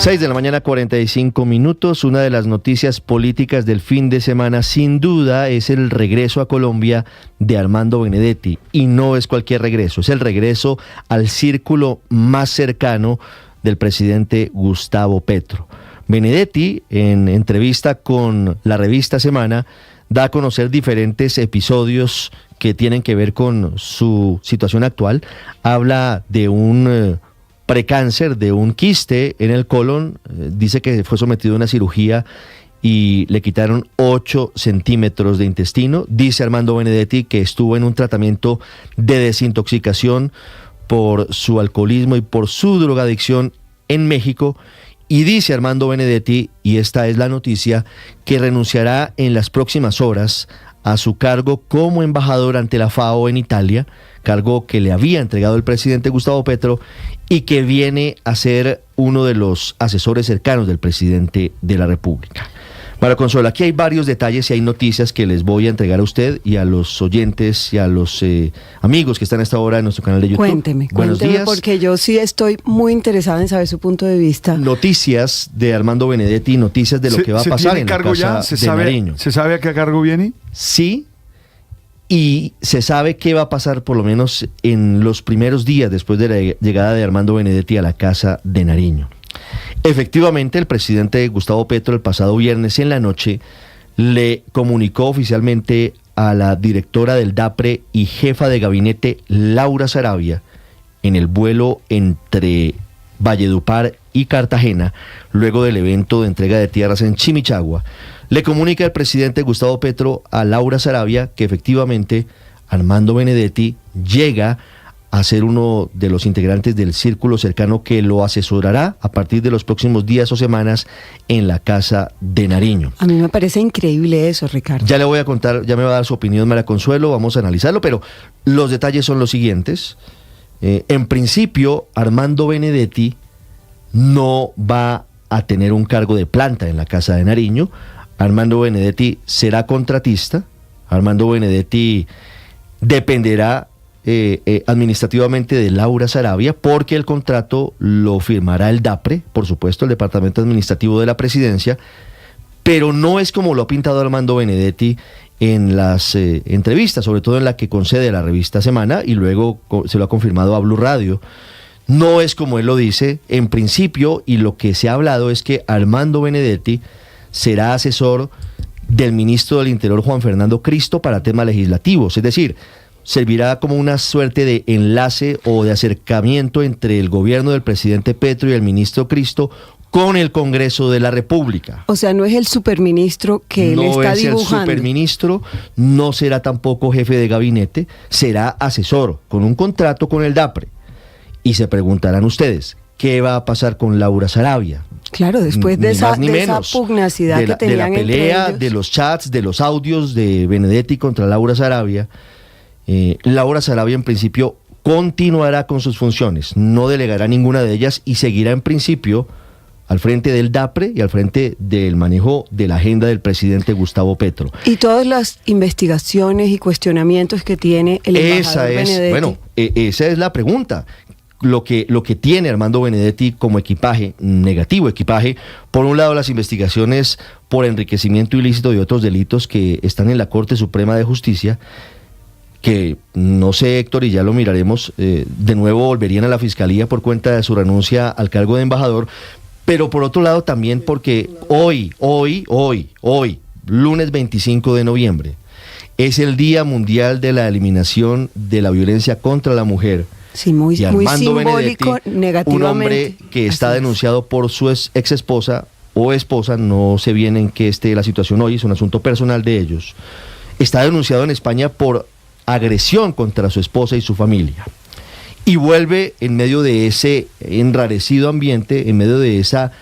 6:45 a.m. Una de las noticias políticas del fin de semana, sin duda, es el regreso a Colombia de Armando Benedetti. Y no es cualquier regreso, es el regreso al círculo más cercano del presidente Gustavo Petro. Benedetti, en entrevista con la revista Semana, da a conocer diferentes episodios que tienen que ver con su situación actual. Habla de un precáncer, de un quiste en el colon. Dice que fue sometido a una cirugía y le quitaron 8 centímetros de intestino. Dice Armando Benedetti que estuvo en un tratamiento de desintoxicación por su alcoholismo y por su drogadicción en México. Y dice Armando Benedetti, y esta es la noticia, que renunciará en las próximas horas a su cargo como embajador ante la FAO en Italia, cargo que le había entregado el presidente Gustavo Petro y que viene a ser uno de los asesores cercanos del presidente de la República. María Consuelo, aquí hay varios detalles y hay noticias que les voy a entregar a usted y a los oyentes y a los amigos que están a esta hora en nuestro canal de YouTube. Cuénteme, días. Porque yo sí estoy muy interesada en saber su punto de vista. Noticias de Armando Benedetti, noticias de lo que va a pasar en la casa de Nariño. ¿Se sabe a qué cargo viene? Sí, y se sabe qué va a pasar por lo menos en los primeros días después de la llegada de Armando Benedetti a la casa de Nariño. Efectivamente, el presidente Gustavo Petro el pasado viernes en la noche le comunicó oficialmente a la directora del DAPRE y jefa de gabinete, Laura Saravia, en el vuelo entre Valledupar y Cartagena, luego del evento de entrega de tierras en Chimichagua, le comunica el presidente Gustavo Petro a Laura Saravia que efectivamente Armando Benedetti llega a ser uno de los integrantes del círculo cercano que lo asesorará a partir de los próximos días o semanas en la casa de Nariño. A mí me parece increíble eso, Ricardo. Ya le voy a contar, ya me va a dar su opinión María Consuelo, vamos a analizarlo, pero los detalles son los siguientes. En principio, Armando Benedetti no va a tener un cargo de planta en la casa de Nariño. Armando Benedetti será contratista. Armando Benedetti dependerá administrativamente de Laura Saravia, porque el contrato lo firmará el DAPRE, por supuesto, el Departamento Administrativo de la Presidencia, pero no es como lo ha pintado Armando Benedetti en las entrevistas, sobre todo en la que concede la revista Semana, y luego se lo ha confirmado a Blue Radio. No es como él lo dice en principio, y lo que se ha hablado es que Armando Benedetti será asesor del ministro del Interior, Juan Fernando Cristo, para temas legislativos, es decir, servirá como una suerte de enlace o de acercamiento entre el gobierno del presidente Petro y el ministro Cristo con el Congreso de la República. O sea, no es el superministro que él está dibujando. No es el superministro, no será tampoco jefe de gabinete, será asesor con un contrato con el DAPRE. Y se preguntarán ustedes, ¿qué va a pasar con Laura Saravia? Claro, después de esa pugnacidad que tenían entre ellos. De la pelea, de los chats, de los audios de Benedetti contra Laura Saravia, Laura Saravia en principio continuará con sus funciones, no delegará ninguna de ellas y seguirá en principio al frente del DAPRE y al frente del manejo de la agenda del presidente Gustavo Petro. Y todas las investigaciones y cuestionamientos que tiene el embajador Benedetti. Esa es la pregunta. Lo que tiene Armando Benedetti como negativo equipaje, por un lado las investigaciones por enriquecimiento ilícito y otros delitos que están en la Corte Suprema de Justicia, que no sé, Héctor, y ya lo miraremos, de nuevo volverían a la Fiscalía por cuenta de su renuncia al cargo de embajador, pero por otro lado también porque hoy, lunes 25 de noviembre, es el Día Mundial de la Eliminación de la Violencia contra la Mujer. Sí, muy simbólico, negativamente. Un hombre que está denunciado por su ex esposa o esposa, no sé bien en qué esté la situación hoy, es un asunto personal de ellos, está denunciado en España por agresión contra su esposa y su familia, y vuelve en medio de ese enrarecido ambiente, en medio de esa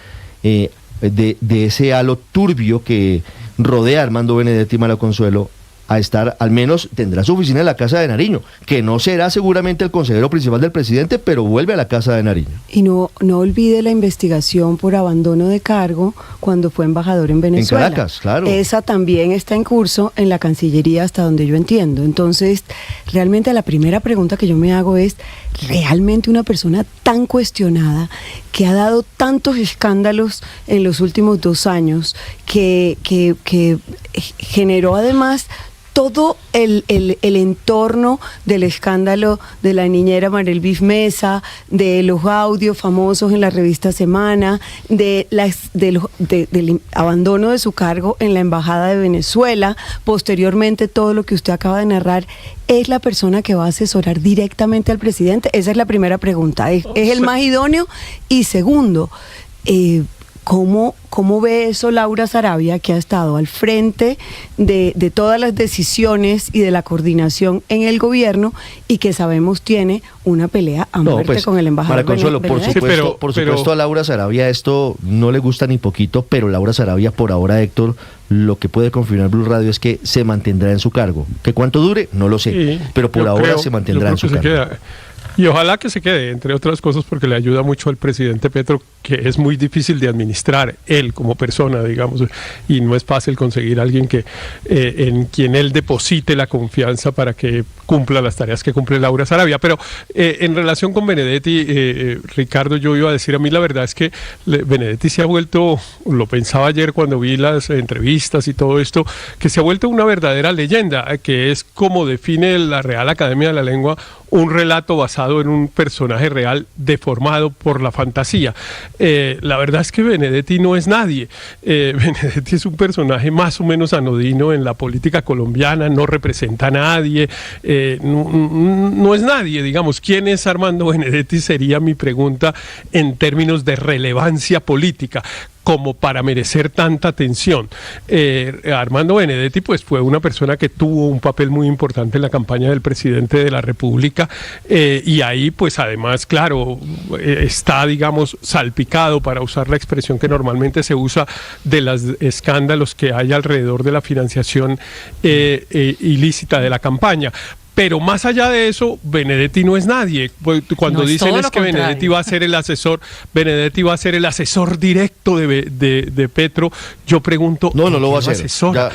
de ese halo turbio que rodea a Armando Benedetti, María Consuelo, a estar, al menos tendrá su oficina en la Casa de Nariño, que no será seguramente el consejero principal del presidente, pero vuelve a la Casa de Nariño. Y no olvide la investigación por abandono de cargo cuando fue embajador en Venezuela. En Caracas, claro. Esa también está en curso en la Cancillería, hasta donde yo entiendo. Entonces, realmente la primera pregunta que yo me hago es, ¿realmente una persona tan cuestionada, que ha dado tantos escándalos en los últimos 2 años, que generó además todo el entorno del escándalo de la niñera Marelvis Mesa, de los audios famosos en la revista Semana, del abandono de su cargo en la Embajada de Venezuela, posteriormente todo lo que usted acaba de narrar? ¿Es la persona que va a asesorar directamente al presidente? Esa es la primera pregunta. ¿Es el más idóneo? Y segundo, ¿Cómo ve eso Laura Sarabia, que ha estado al frente de todas las decisiones y de la coordinación en el gobierno y que sabemos tiene una pelea a muerte con el embajador? María Consuelo, por supuesto a Laura Sarabia esto no le gusta ni poquito, pero Laura Sarabia, por ahora, Héctor, lo que puede confirmar Blue Radio es que se mantendrá en su cargo. ¿Que cuánto dure? No lo sé, sí, pero por ahora se mantendrá en su cargo. Y ojalá que se quede, entre otras cosas, porque le ayuda mucho al presidente Petro, que es muy difícil de administrar, él como persona, digamos, y no es fácil conseguir a alguien que en quien él deposite la confianza para que cumpla las tareas que cumple Laura Sarabia. Pero en relación con Benedetti, Ricardo, yo iba a decir, a mí la verdad es que Benedetti se ha vuelto, lo pensaba ayer cuando vi las entrevistas y todo esto, que se ha vuelto una verdadera leyenda, que es como define la Real Academia de la Lengua, un relato basado en un personaje real deformado por la fantasía. La verdad es que Benedetti no es nadie. Benedetti es un personaje más o menos anodino en la política colombiana, no representa a nadie, no es nadie, digamos. ¿Quién es Armando Benedetti? Sería mi pregunta en términos de relevancia política, como para merecer tanta atención. Armando Benedetti pues fue una persona que tuvo un papel muy importante en la campaña del presidente de la República, y ahí pues además, claro, está, digamos, salpicado, para usar la expresión que normalmente se usa, de los escándalos que hay alrededor de la financiación ilícita de la campaña. Pero más allá de eso, Benedetti no es nadie. Cuando dicen es que Benedetti va a ser el asesor, Benedetti va a ser el asesor directo de Petro, yo pregunto, no lo va a hacer.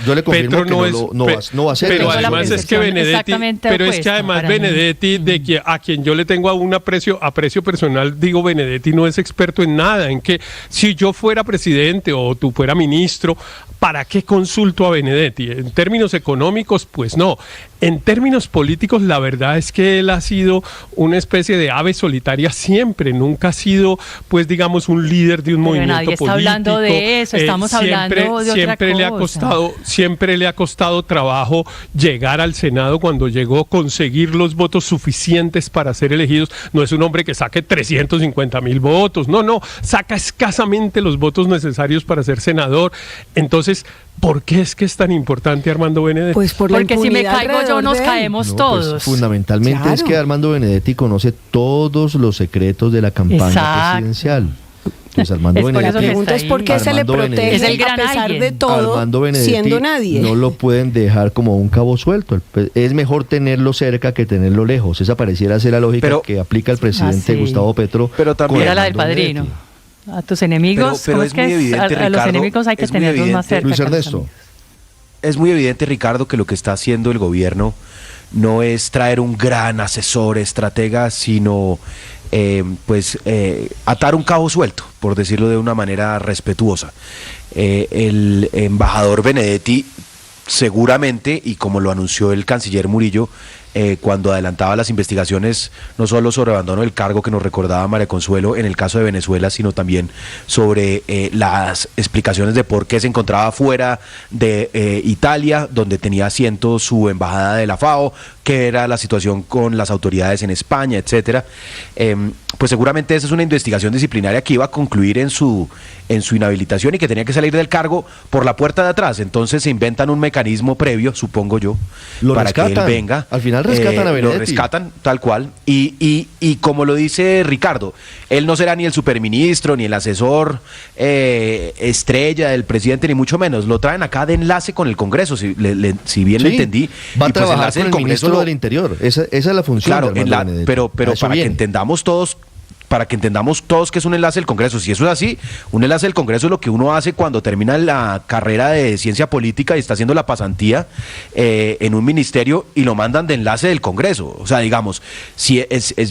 Yo le confirmo Petro que no va a ser. Pero además es que Benedetti, pero es que además Benedetti, a quien yo le tengo un aprecio personal, digo, Benedetti no es experto en nada, en que si yo fuera presidente o tú fuera ministro, ¿para qué consulto a Benedetti? En términos económicos, pues no. En términos políticos, la verdad es que él ha sido una especie de ave solitaria siempre, nunca ha sido, pues digamos, un líder de un movimiento nadie está político. Hablando de eso, estamos hablando de otra cosa. Siempre le ha costado trabajo llegar al Senado. Cuando llegó, conseguir los votos suficientes para ser elegidos. No es un hombre que saque 350,000 votos, no, saca escasamente los votos necesarios para ser senador. Entonces, ¿por qué es que es tan importante Armando Benedetti? Pues porque si me caigo yo, nos caemos todos. Pues, fundamentalmente es que Armando Benedetti conoce todos los secretos de la campaña presidencial. Pues Armando Benedetti, la pregunta es por qué se le protege, es el gran a pesar alguien de todo, siendo nadie. No lo pueden dejar como un cabo suelto. Es mejor tenerlo cerca que tenerlo lejos. Esa pareciera ser la lógica que aplica el presidente Gustavo Petro. Pero también era la del padrino. Benedetti. A tus enemigos, pero es muy evidente, a los enemigos hay que tenerlos más cerca. Luis Ernesto. Es muy evidente, Ricardo, que lo que está haciendo el gobierno no es traer un gran asesor, estratega, sino atar un cabo suelto, por decirlo de una manera respetuosa. El embajador Benedetti seguramente, y como lo anunció el canciller Murillo, cuando adelantaba las investigaciones, no solo sobre abandono del cargo que nos recordaba María Consuelo en el caso de Venezuela, sino también sobre las explicaciones de por qué se encontraba fuera de Italia, donde tenía asiento su embajada de la FAO, qué era la situación con las autoridades en España, etcétera. Pues seguramente esa es una investigación disciplinaria que iba a concluir en su inhabilitación y que tenía que salir del cargo por la puerta de atrás. Entonces se inventan un mecanismo previo, supongo yo, para que él venga. Al final rescatan a Benedetti. Lo rescatan, tal cual. Y como lo dice Ricardo, él no será ni el superministro, ni el asesor estrella del presidente, ni mucho menos. Lo traen acá de enlace con el Congreso, si bien lo entendí. Va a trabajar con el ministro del Interior. Esa es la función. Claro, pero para que entendamos todos que es un enlace del Congreso. Si eso es así, un enlace del Congreso es lo que uno hace cuando termina la carrera de ciencia política y está haciendo la pasantía en un ministerio y lo mandan de enlace del Congreso. O sea, digamos,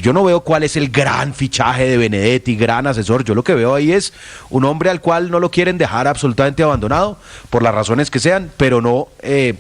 yo no veo cuál es el gran fichaje de Benedetti, gran asesor. Yo lo que veo ahí es un hombre al cual no lo quieren dejar absolutamente abandonado, por las razones que sean, pero no,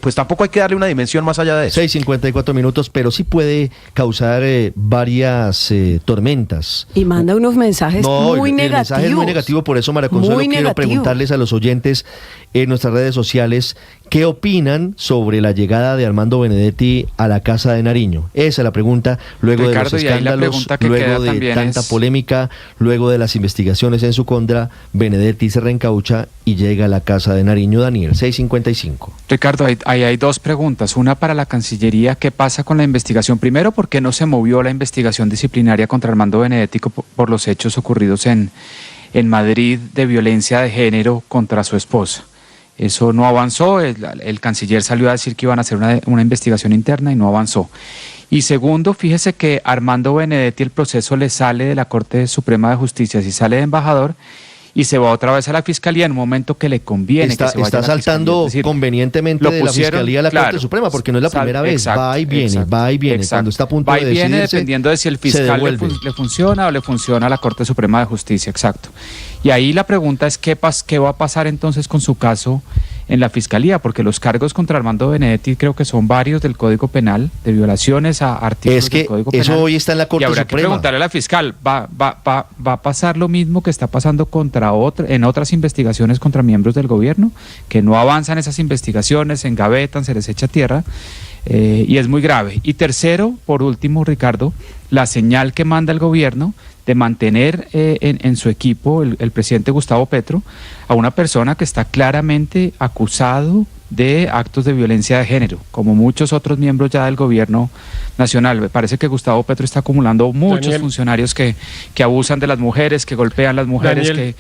pues tampoco hay que darle una dimensión más allá de eso. 6:54 minutos, pero sí puede causar varias tormentas. Y manda unos mensajes muy negativos. El mensaje es muy negativo, por eso, María Consuelo, quiero preguntarles a los oyentes en nuestras redes sociales qué opinan sobre la llegada de Armando Benedetti a la Casa de Nariño. Esa es la pregunta, luego Ricardo, de los escándalos, luego de tanta polémica, luego de las investigaciones en su contra, Benedetti se reencaucha y llega a la Casa de Nariño. Daniel, 6:55. Ricardo, ahí hay dos preguntas. Una para la Cancillería, ¿qué pasa con la investigación? Primero, ¿por qué no se movió la investigación disciplinaria contra Armando Benedetti por los hechos ocurridos en Madrid de violencia de género contra su esposa? Eso no avanzó, el canciller salió a decir que iban a hacer una investigación interna y no avanzó. Y segundo, fíjese que Armando Benedetti el proceso le sale de la Corte Suprema de Justicia, si sale de embajador, y se va otra vez a la Fiscalía en un momento que le conviene. Está saltando convenientemente de la Fiscalía a la Corte Suprema, porque no es la primera vez, va y viene. Cuando está a punto de decidirse, viene dependiendo de si el fiscal le funciona o le funciona a la Corte Suprema de Justicia, exacto. Y ahí la pregunta es qué va a pasar entonces con su caso en la Fiscalía, porque los cargos contra Armando Benedetti creo que son varios del Código Penal, de violaciones a artículos del Código Penal. Eso hoy está en la Corte Suprema. Y habrá que preguntarle a la fiscal, ¿va a pasar lo mismo que está pasando en otras investigaciones contra miembros del gobierno? Que no avanzan esas investigaciones, se engavetan, se les echa tierra, y es muy grave. Y tercero, por último, Ricardo, la señal que manda el gobierno de mantener en su equipo el presidente Gustavo Petro a una persona que está claramente acusado de actos de violencia de género, como muchos otros miembros ya del gobierno nacional. Me parece que Gustavo Petro está acumulando muchos funcionarios que abusan de las mujeres, que golpean a las mujeres, que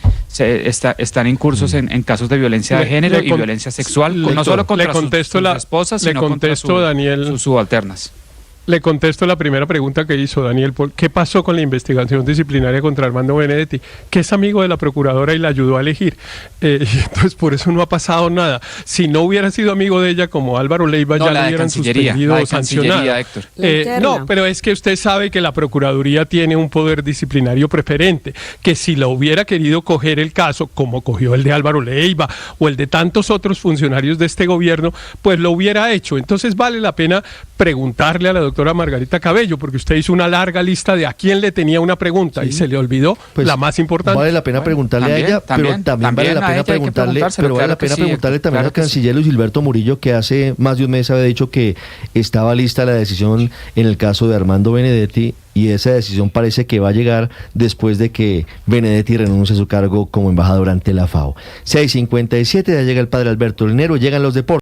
están incursos en casos de violencia de género y violencia sexual, no solo contra sus esposas, sino contra sus subalternas. Le contesto la primera pregunta que hizo Daniel. ¿Qué pasó con la investigación disciplinaria contra Armando Benedetti? Que es amigo de la procuradora y la ayudó a elegir. Entonces, por eso no ha pasado nada. Si no hubiera sido amigo de ella, como Álvaro Leiva, ya lo hubieran suspendido o sancionado. No, pero es que usted sabe que la Procuraduría tiene un poder disciplinario preferente, que si la hubiera querido coger el caso, como cogió el de Álvaro Leiva o el de tantos otros funcionarios de este gobierno, pues lo hubiera hecho. Entonces vale la pena preguntarle a la doctora Margarita Cabello, porque usted hizo una larga lista de a quién le tenía una pregunta y se le olvidó la más importante. Vale la pena preguntarle a ella, pero también vale la pena preguntarle, también al canciller Luis Gilberto Murillo, que hace más de un mes había dicho que estaba lista la decisión en el caso de Armando Benedetti, y esa decisión parece que va a llegar después de que Benedetti renuncie a su cargo como embajador ante la FAO. 6:57, ya llega el padre Alberto Linero, llegan los deportes.